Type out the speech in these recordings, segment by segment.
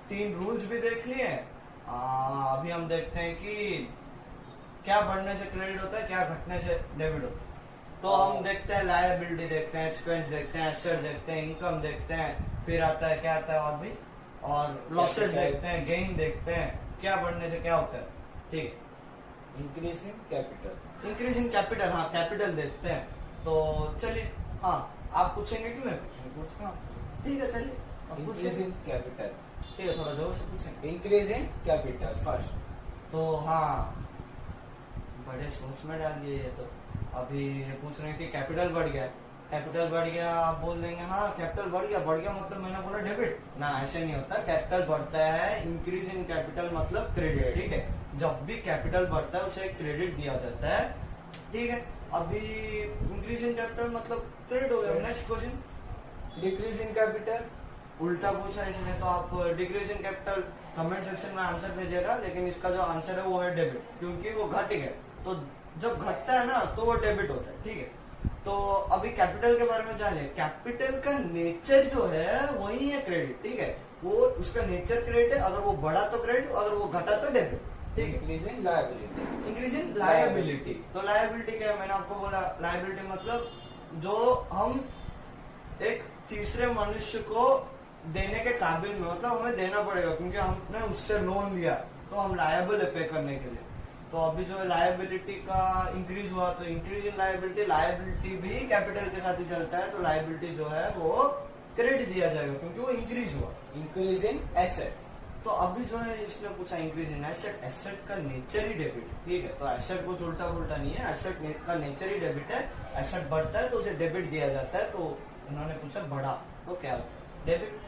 तीन रूल्स भी देख लिए। अभी हम देखते हैं कि क्या बढ़ने से क्रेडिट होता है, क्या घटने से डेबिट होता है। तो हम देखते हैं लायबिलिटी देखते हैं, एक्सपेंस देखते हैं, एसेट देखते हैं, इनकम देखते हैं, फिर आता है क्या आता है और भी, और लॉसेस देखते हैं, गेन देखते हैं, क्या बढ़ने से क्या होता है। ठीक है, increase in capital. Increase in capital, हाँ कैपिटल देखते हैं। तो चलिए, हाँ आप पूछेंगे कि मैं पूछूं? ठीक है चलिए, आप इंक्रीज पूछिए। In capital. ठीक है, थोड़ा जोर से पूछेंगे। Increase in capital first. तो हाँ, बड़े सोच में डाल दिए ये तो। अभी ये पूछ रहे हैं कि कैपिटल बढ़ गया, कैपिटल बढ़ गया, आप बोल देंगे हाँ कैपिटल बढ़ गया मतलब मैंने बोला डेबिट ना, ऐसे नहीं होता। कैपिटल बढ़ता है, इंक्रीज इन कैपिटल मतलब क्रेडिट। ठीक है, जब भी कैपिटल बढ़ता है उसे क्रेडिट दिया जाता है। ठीक है, अभी इंक्रीज इन कैपिटल मतलब क्रेडिट हो गया। Next question, decrease in capital. उल्टा पूछा इसने, तो आप decrease in capital comment section में आंसर भेजिएगा, लेकिन इसका जो आंसर है वो है डेबिट, क्योंकि वो घट गया। तो जब घटता है ना तो वो डेबिट होता है। ठीक है, तो अभी कैपिटल के बारे में जानिए। कैपिटल का नेचर जो है वही है क्रेडिट। ठीक है, वो उसका नेचर क्रेडिट है, अगर वो बढ़ा तो क्रेडिट, अगर वो घटा तो डेबिट। ठीक है, increase in liability. Increase in liability. तो लायबिलिटी क्या है, मैंने आपको बोला लायबिलिटी मतलब जो हम एक तीसरे मनुष्य को देने के काबिल में, मतलब हमें देना पड़ेगा क्योंकि हमने उससे लोन लिया, तो हम लायबल है पे करने के लिए। तो अभी जो है लायबिलिटी का इंक्रीज हुआ, तो इंक्रीज इन लायबिलिटी, लायबिलिटी भी कैपिटल के साथ ही चलता है, तो लायबिलिटी जो है वो क्रेडिट दिया जाएगा क्योंकि वो इंक्रीज हुआ। Increase in asset. तो अभी जो है इसने पूछा इंक्रीज इन एसेट, एसेट का नेचर ही डेबिट। ठीक है, तो एसेट कुछ उल्टा पुल्टा नहीं है, एसेट का नेचर ही डेबिट है। एसेट बढ़ता है तो उसे डेबिट दिया जाता है, तो उन्होंने पूछा बढ़ा तो क्या डेबिट।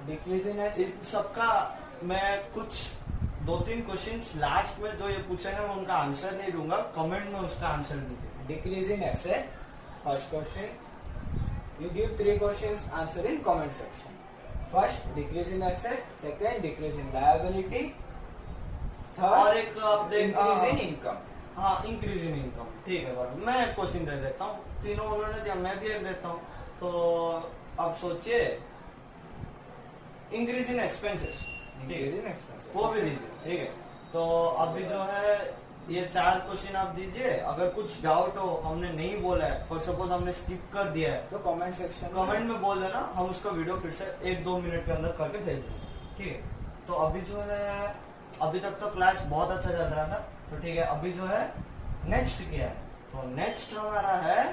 Decrease in asset. इन सबका मैं कुछ 2-3 क्वेश्चंस लास्ट में जो ये पूछेंगे मैं उनका आंसर नहीं दूंगा, कमेंट में उसका आंसर दीजिए। Decrease in asset first question. You give 3 questions, answer in comment section. First decrease in asset, second decrease in liability, third और एक आप इंक्रीज इन इनकम। हाँ, इंक्रीज इन इनकम। ठीक है, बराबर। मैं एक क्वेश्चन दे देता हूँ, तीनों उन्होंने दिया, मैं भी एक देता हूँ। तो आप सोचिए increase in expenses, increase in expenses वो भी दीजिए। ठीक है, तो अभी जो है ये 4 क्वेश्चन आप दीजिए। अगर कुछ डाउट हो, हमने नहीं बोला है, फॉर सपोज हमने स्किप कर दिया है, तो कमेंट सेक्शन कमेंट में बोल देना, हम उसका वीडियो फिर से 1-2 मिनट के अंदर करके भेज देंगे। ठीक है, तो अभी जो है, अभी तक तो क्लास बहुत अच्छा चल रहा था, तो ठीक है, अभी जो है नेक्स्ट क्या है, तो नेक्स्ट हमारा है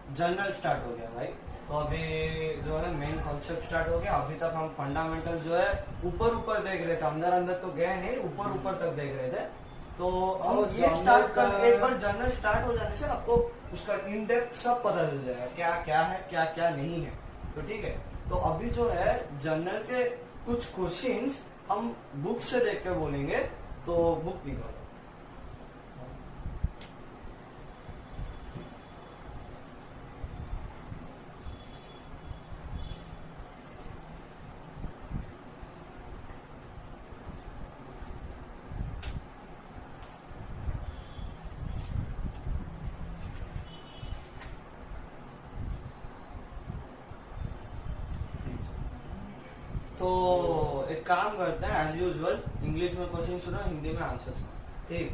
जनरल स्टार्ट हो गया भाई। तो अभी जो है मेन कॉन्सेप्ट स्टार्ट हो गया। अभी तक हम फंडामेंटल जो है ऊपर देख रहे थे, अंदर तो गए नहीं, ऊपर तक देख रहे थे। तो हम ये स्टार्ट कर, एक बार जर्नल स्टार्ट हो जाने से आपको उसका इन डेप्थ सब पता चल जाएगा, क्या क्या है क्या क्या नहीं है। तो ठीक है, तो अभी जो है जर्नल के कुछ क्वेश्चंस हम बुक से देख के बोलेंगे, तो बुक निकालो। तो एक काम करते हैं, एज यूजुअल इंग्लिश में क्वेश्चन सुनो, हिंदी में आंसर सुनो। ठीक,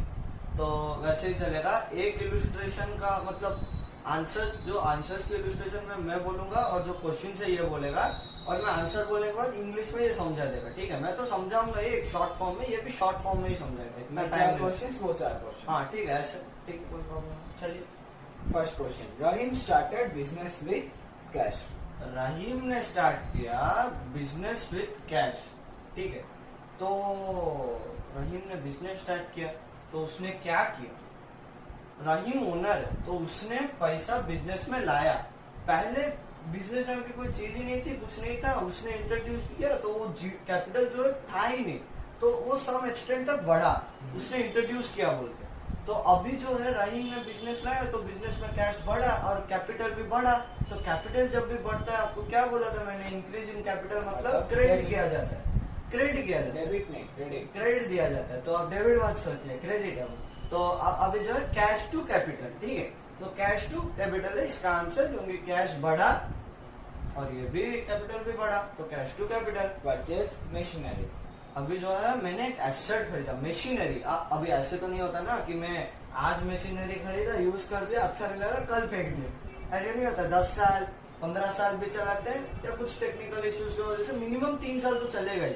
तो वैसे ही चलेगा। एक इलुस्ट्रेशन का मतलब आंसर, जो आंसर्स के इलुस्ट्रेशन में मैं बोलूंगा और जो क्वेश्चन है ये बोलेगा, और मैं आंसर बोलने के बाद इंग्लिश में ये समझा देगा। ठीक है, मैं तो समझाऊंगा ये एक शॉर्ट फॉर्म में, ये भी शॉर्ट फॉर्म में ही समझाएगा, इतना 4 क्वेश्चन, वो 4 क्वेश्चन। हाँ ठीक है, ऐसे ठीक है, कोई प्रॉब्लम। चलिए, first question, Rahim started business with cash. Rahim ने स्टार्ट किया बिजनेस विथ कैश। ठीक है, तो रहीम ने बिजनेस स्टार्ट किया, तो उसने क्या किया, रहीम ओनर है तो उसने पैसा बिजनेस में लाया। पहले बिजनेस नाम की कोई चीज ही नहीं थी, कुछ नहीं था, उसने इंट्रोड्यूस किया, तो वो कैपिटल जो है था ही नहीं, तो वो सम एक्सटेंट तक बढ़ा, उसने इंट्रोड्यूस किया बोलते। तो अभी जो है रहीम ने बिजनेस लाया, तो बिजनेस में कैश बढ़ा और कैपिटल भी बढ़ा। तो कैपिटल जब भी बढ़ता है, आपको क्या बोला था मैंने, इंक्रीज इन कैपिटल मतलब क्रेडिट किया जाता है, क्रेडिट किया जाता है, डेबिट नहीं, क्रेडिट। क्रेडिट दिया जाता है। तो आप डेबिट मत सोचिए, क्रेडिट है वो। तो अभी जो है कैश टू कैपिटल। ठीक है, तो कैश टू कैपिटल है इसका आंसर, क्योंकि कैश बढ़ा और ये भी कैपिटल भी बढ़ा, तो cash to capital. Purchase machinery. अभी जो है मैंने एक एसेट खरीदा, मशीनरी। अभी ऐसे तो नहीं होता ना कि मैं आज मशीनरी खरीदा, यूज कर दिया, अच्छा नहीं लगा, कल फेंक दिया, ऐसे नहीं होता। 10 साल 15 साल भी चलाते हैं, या कुछ टेक्निकल इश्यूज की वजह से मिनिमम 3 साल तो चलेगा ही।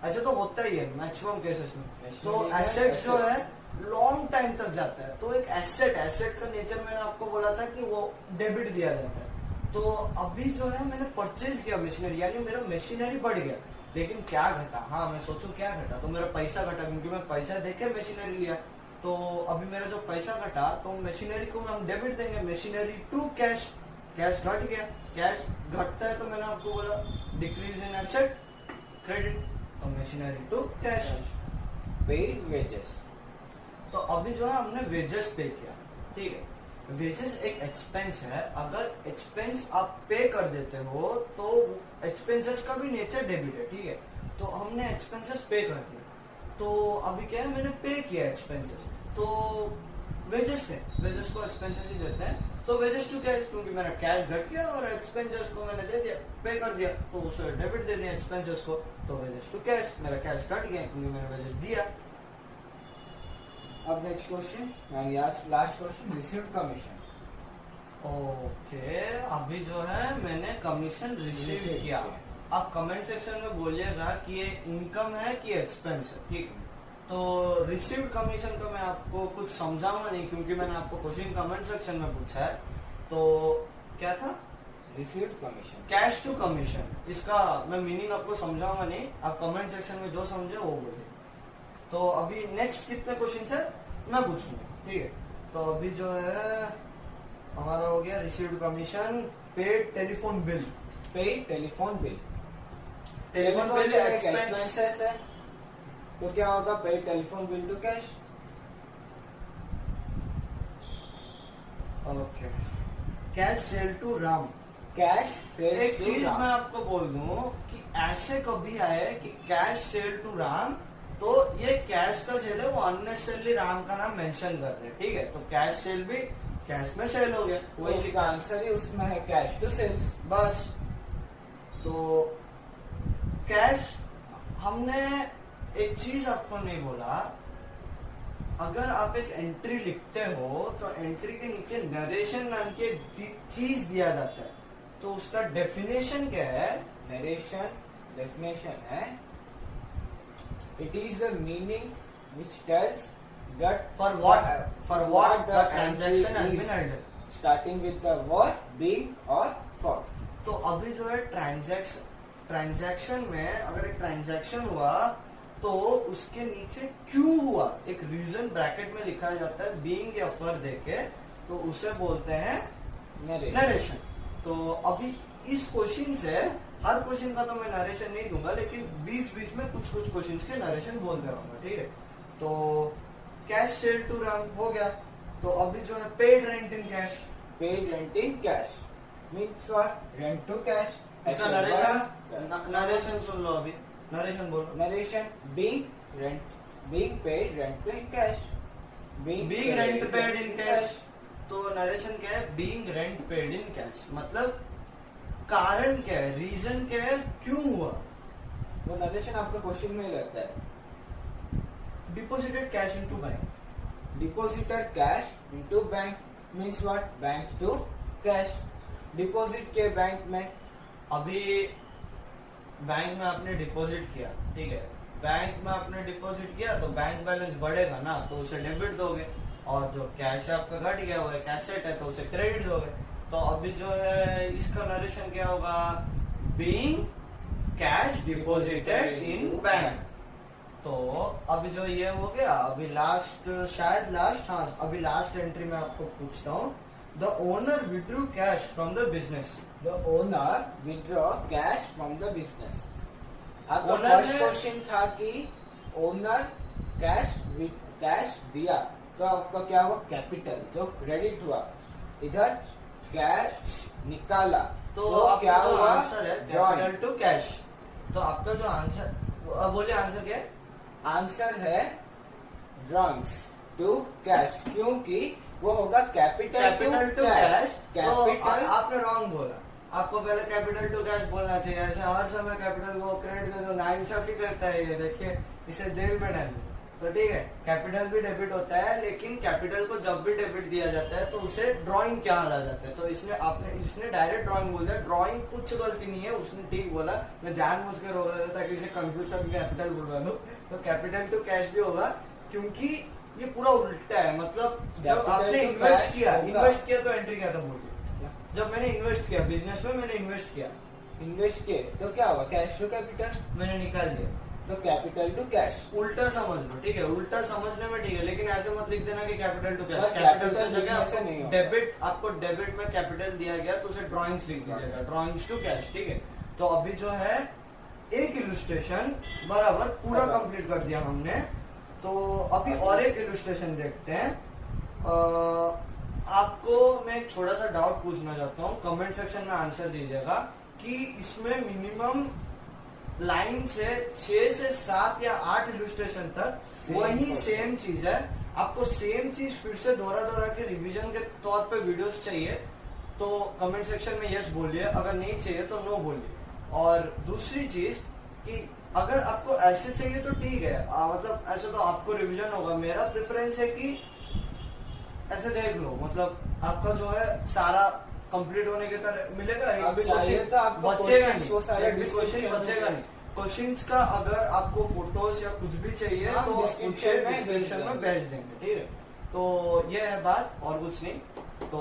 ऐसे तो होता ही है मैक्सिमम केसेस में। तो एसेट जो है लॉन्ग टाइम तक जाता है। तो एक एसेट का नेचर मैंने आपको बोला था कि वो डेबिट दिया जाता है। तो अभी जो है मैंने परचेज किया मशीनरी, यानी मेरा मशीनरी बढ़ गया। लेकिन क्या घटा, हाँ मैं सोचूं क्या घटा, तो मेरा पैसा घटा, क्योंकि मैं पैसा देके मशीनरी लिया। तो अभी मेरा जो पैसा घटा, तो मशीनरी को हम डेबिट देंगे, मशीनरी टू कैश। कैश घट गया, कैश घटता है तो मैंने आपको बोला डिक्रीज इन एसेट क्रेडिट, तो machinery to cash. Paid wages. तो अभी जो है हमने वेजेस पे किया, ठीक है। वेजेस एक एक्सपेंस है, अगर एक्सपेंस आप पे कर देते हो तो एक्सपेंसेस का भी नेचर डेबिट है, ठीक है। तो हमने एक्सपेंसेस पे कर दिया, तो अभी क्या है मैंने पे किया एक्सपेंसेस, तो वेजेस थे, वेजेस को एक्सपेंसेस ही देते हैं। तो वेजेस टू कैश, क्योंकि मेरा कैश घट गया और एक्सपेंसेस को मैंने दे दिया, पे कर दिया, तो उसे डेबिट दे दिया एक्सपेंसेस को, तो वेजेस टू कैश, मेरा कैश घट गया क्योंकि मैंने वेजेस दिया। अब next question and last question, received commission. Okay, अभी जो है मैंने कमीशन रिसीव किया। आप कमेंट सेक्शन में बोलिएगा कि ये इनकम है कि एक्सपेंस है, ठीक है। तो रिसीव्ड कमीशन तो मैं आपको कुछ समझाऊंगा नहीं, क्योंकि मैंने आपको क्वेश्चन कमेंट सेक्शन में पूछा है। तो क्या था, received commission, cash to commission. इसका मैं मीनिंग आपको समझाऊंगा नहीं, आप कमेंट सेक्शन में जो समझे वो बोलिए। तो अभी नेक्स्ट कितने क्वेश्चन है मैं पूछूंगा, ठीक है। तो अभी जो है हमारा हो गया received commission, paid telephone bill. Paid telephone bill. Telephone bill expenses है, तो क्या होगा, paid telephone bill to cash. Okay, cash sale to Ram. Cash एक चीज मैं आपको बोल दूं कि ऐसे कभी आए कि कैश सेल टू राम, तो ये कैश का सेल है, वो अननेसेसरली राम का नाम मेंशन कर रहे हैं, ठीक है। तो कैश सेल भी कैश में सेल हो गया, वही इसका आंसर ही उसमें है, कैश टू सेल्स। बस। तो कैश, हमने एक चीज आपको नहीं बोला, अगर आप एक एंट्री लिखते हो तो एंट्री के नीचे नरेशन नाम की एक चीज दिया जाता है, तो उसका डेफिनेशन क्या है। नरेशन डेफिनेशन है, it is the meaning which tells that for what the transaction has been held, starting with the word, being or for। तो अभी जो है ट्रांजैक्शन में अगर एक ट्रांजैक्शन हुआ तो उसके नीचे क्यों हुआ एक रीजन ब्रैकेट में लिखा जाता है, बीइंग या फॉर देके, तो उसे बोलते हैं नरेशन। तो अभी इस क्वेश्चन से, हर क्वेश्चन का तो मैं नरेशन नहीं दूंगा, लेकिन बीच बीच में कुछ कुछ क्वेश्चन के नरेशन बोलते रहूंगा, ठीक है। तो कैश सेल टू राम हो गया। तो अभी जो है paid rent in cash. Paid rent in cash means what, rent to cash. इसका नरेशन सुन लो, अभी नरेशन बोलो। Narration, being paid rent in cash. Being rent paid in cash. तो नरेशन क्या है, being rent paid in cash, मतलब कारण क्या है, रीजन क्या है, क्यों हुआ। वो नरेशन आपका क्वेश्चन में ही रहता है। Deposited cash into bank. Deposited cash into bank means what, bank to cash. Deposit के बैंक में, अभी बैंक में आपने डिपॉजिट किया, ठीक है, बैंक में आपने डिपॉजिट किया तो बैंक बैलेंस बढ़ेगा ना, तो उसे डेबिट दोगे, और जो कैश आपका घट गया हुआ है, कैश सेट है, तो उसे क्रेडिट दोगे। तो अभी जो है इसका नरेशन क्या होगा, being cash deposited in bank. तो अभी जो ये हो गया, अभी लास्ट, शायद लास्ट, हाँ अभी लास्ट एंट्री में आपको पूछता हूँ, the owner withdrew cash from the business. The owner withdraw cash from the business. आपका Owner फर्स्ट है- क्वेश्चन था कि ओनर कैश दिया, तो आपका क्या हुआ, कैपिटल जो क्रेडिट हुआ। इधर कैश निकाला, तो क्या क्या हुआ, आंसर है, कैपिटल टू कैश। तो आपका जो आंसर, बोलिए आंसर क्या है। आंसर है ड्रॉइंग्स टू कैश, क्योंकि वो होगा कैपिटल टू कैश। तो कैपिटल आपने रॉन्ग बोला, आपको पहले कैपिटल टू कैश बोलना चाहिए। ऐसे हर समय कैपिटल को क्रेडिट कर दो, नाइंसाफी करता है ये, देखिए इसे जेल में डाल दो। तो ठीक है, कैपिटल भी डेबिट होता है, लेकिन कैपिटल को जब भी डेबिट दिया जाता है तो उसे ड्राइंग क्या आ जाता है। तो इसने डायरेक्ट ड्राइंग बोल दिया, ड्राइंग कुछ गलती नहीं है, उसने ठीक बोला। मैं जानबूझ के रोक रहा था ताकि इसे कंफ्यूज करके कैपिटल बोलवा दूं। तो कैपिटल टू कैश भी होगा, क्योंकि ये पूरा उल्टा है। मतलब जब आपने इन्वेस्ट किया तो एंट्री क्या था बोलिए। जब मैंने इन्वेस्ट किया बिजनेस में, मैंने इन्वेस्ट किए तो क्या होगा, कैश टू कैपिटल, मैंने निकाल दिया। तो कैपिटल टू कैश। उल्टा समझ लो, ठीक है, उल्टा समझने में ठीक है, लेकिन ऐसे मत लिख देना कि कैपिटल टू कैश। कैपिटल की जगह से नहीं होगा। आपको डेबिट में कैपिटल दिया गया तो उसे ड्राइंग्स लिख दीजिएगा, ड्राइंग्स टू कैश, ठीक है। तो अभी जो है एक इलुस्ट्रेशन बराबर पूरा कंप्लीट कर दिया हमने। तो अभी और एक इलुस्ट्रेशन देखते हैं। आपको मैं एक छोटा सा डाउट पूछना चाहता हूँ, कमेंट सेक्शन में आंसर दीजिएगा कि इसमें मिनिमम लाइन से 6 से 7 या 8 इलुस्ट्रेशन तक वही सेम चीज है। आपको सेम चीज फिर से दोहरा के रिवीजन के तौर पे वीडियोस चाहिए तो कमेंट सेक्शन में यस बोलिए, अगर नहीं चाहिए तो नो बोलिए। और दूसरी चीज कि अगर आपको ऐसे चाहिए तो ठीक है, मतलब ऐसे तो आपको रिवीजन होगा। मेरा प्रेफरेंस है कि ऐसे देख लो, मतलब आपका जो है सारा कंप्लीट होने के तरह मिलेगा। एक भी क्वेश्चन तो आपको बचेगा questions वो सारे नहीं, क्वेश्चन बचेगा नहीं। क्वेश्चंस का अगर आपको फोटोज या कुछ भी चाहिए हम तो डिस्क्रिप्शन में भेज देंगे, ठीक है। तो ये है बात, और कुछ नहीं। तो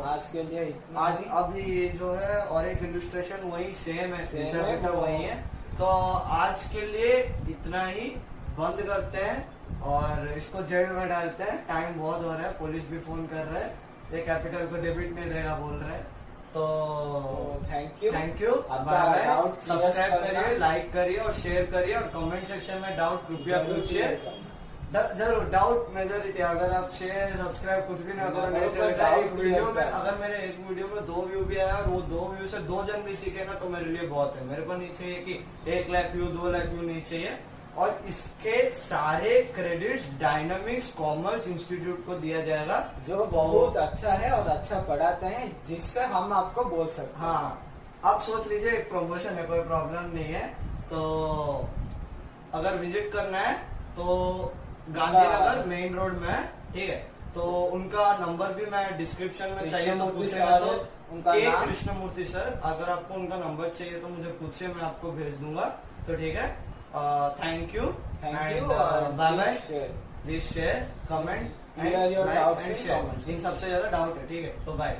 आज के लिए इतना आज ही। अभी जो है और एक इलुस्ट्रेशन वही सेम है, Same जैसा है, बेटा वो- वही है। तो आज के लिए इतना ही, बंद करते हैं और इसको जेल में डालते हैं। टाइम बहुत हो रहा है, पुलिस भी फोन कर रहा है, ये कैपिटल को डेबिट नहीं देगा बोल रहा है। तो thank you. Bye bye. Doubt subscribe करिए, लाइक करिए और शेयर करिए, और कमेंट सेक्शन में डाउट कृपया पूछिए। जरूर, डाउट मेजोरिटी। अगर आप शेयर सब्सक्राइब कुछ भी ना करो नहीं चलेगा। एक वीडियो में अगर मेरे एक वीडियो में 2 व्यू भी आया और वो 2 व्यू से 2 जन भी सीखे ना तो मेरे लिए बहुत है। मेरे को नहीं चाहिए कि 1 लाख व्यू 2 लाख व्यू नहीं चाहिए। और इसके सारे क्रेडिट्स डायनामिक्स कॉमर्स इंस्टीट्यूट को दिया जाएगा, जो बहुत अच्छा है और अच्छा पढ़ाते हैं, जिससे हम आपको बोल सकते हैं। हाँ, आप सोच लीजिए एक प्रमोशन है, कोई प्रॉब्लम नहीं है। तो अगर विजिट करना है तो गांधीनगर मेन रोड में है, ठीक है। तो उनका नंबर भी मैं डिस्क्रिप्शन में चाहिए तो पूछेगा। तो उनका नाम कृष्णमूर्ति सर, अगर आपको उनका नंबर चाहिए तो मुझे पूछिए, मैं आपको भेज दूंगा। तो ठीक है, thank you, thank you. Bye bye. Please share, comment, Clear your doubts and in share. comments. इन सबसे ज्यादा डाउट है, ठीक है। तो बाय।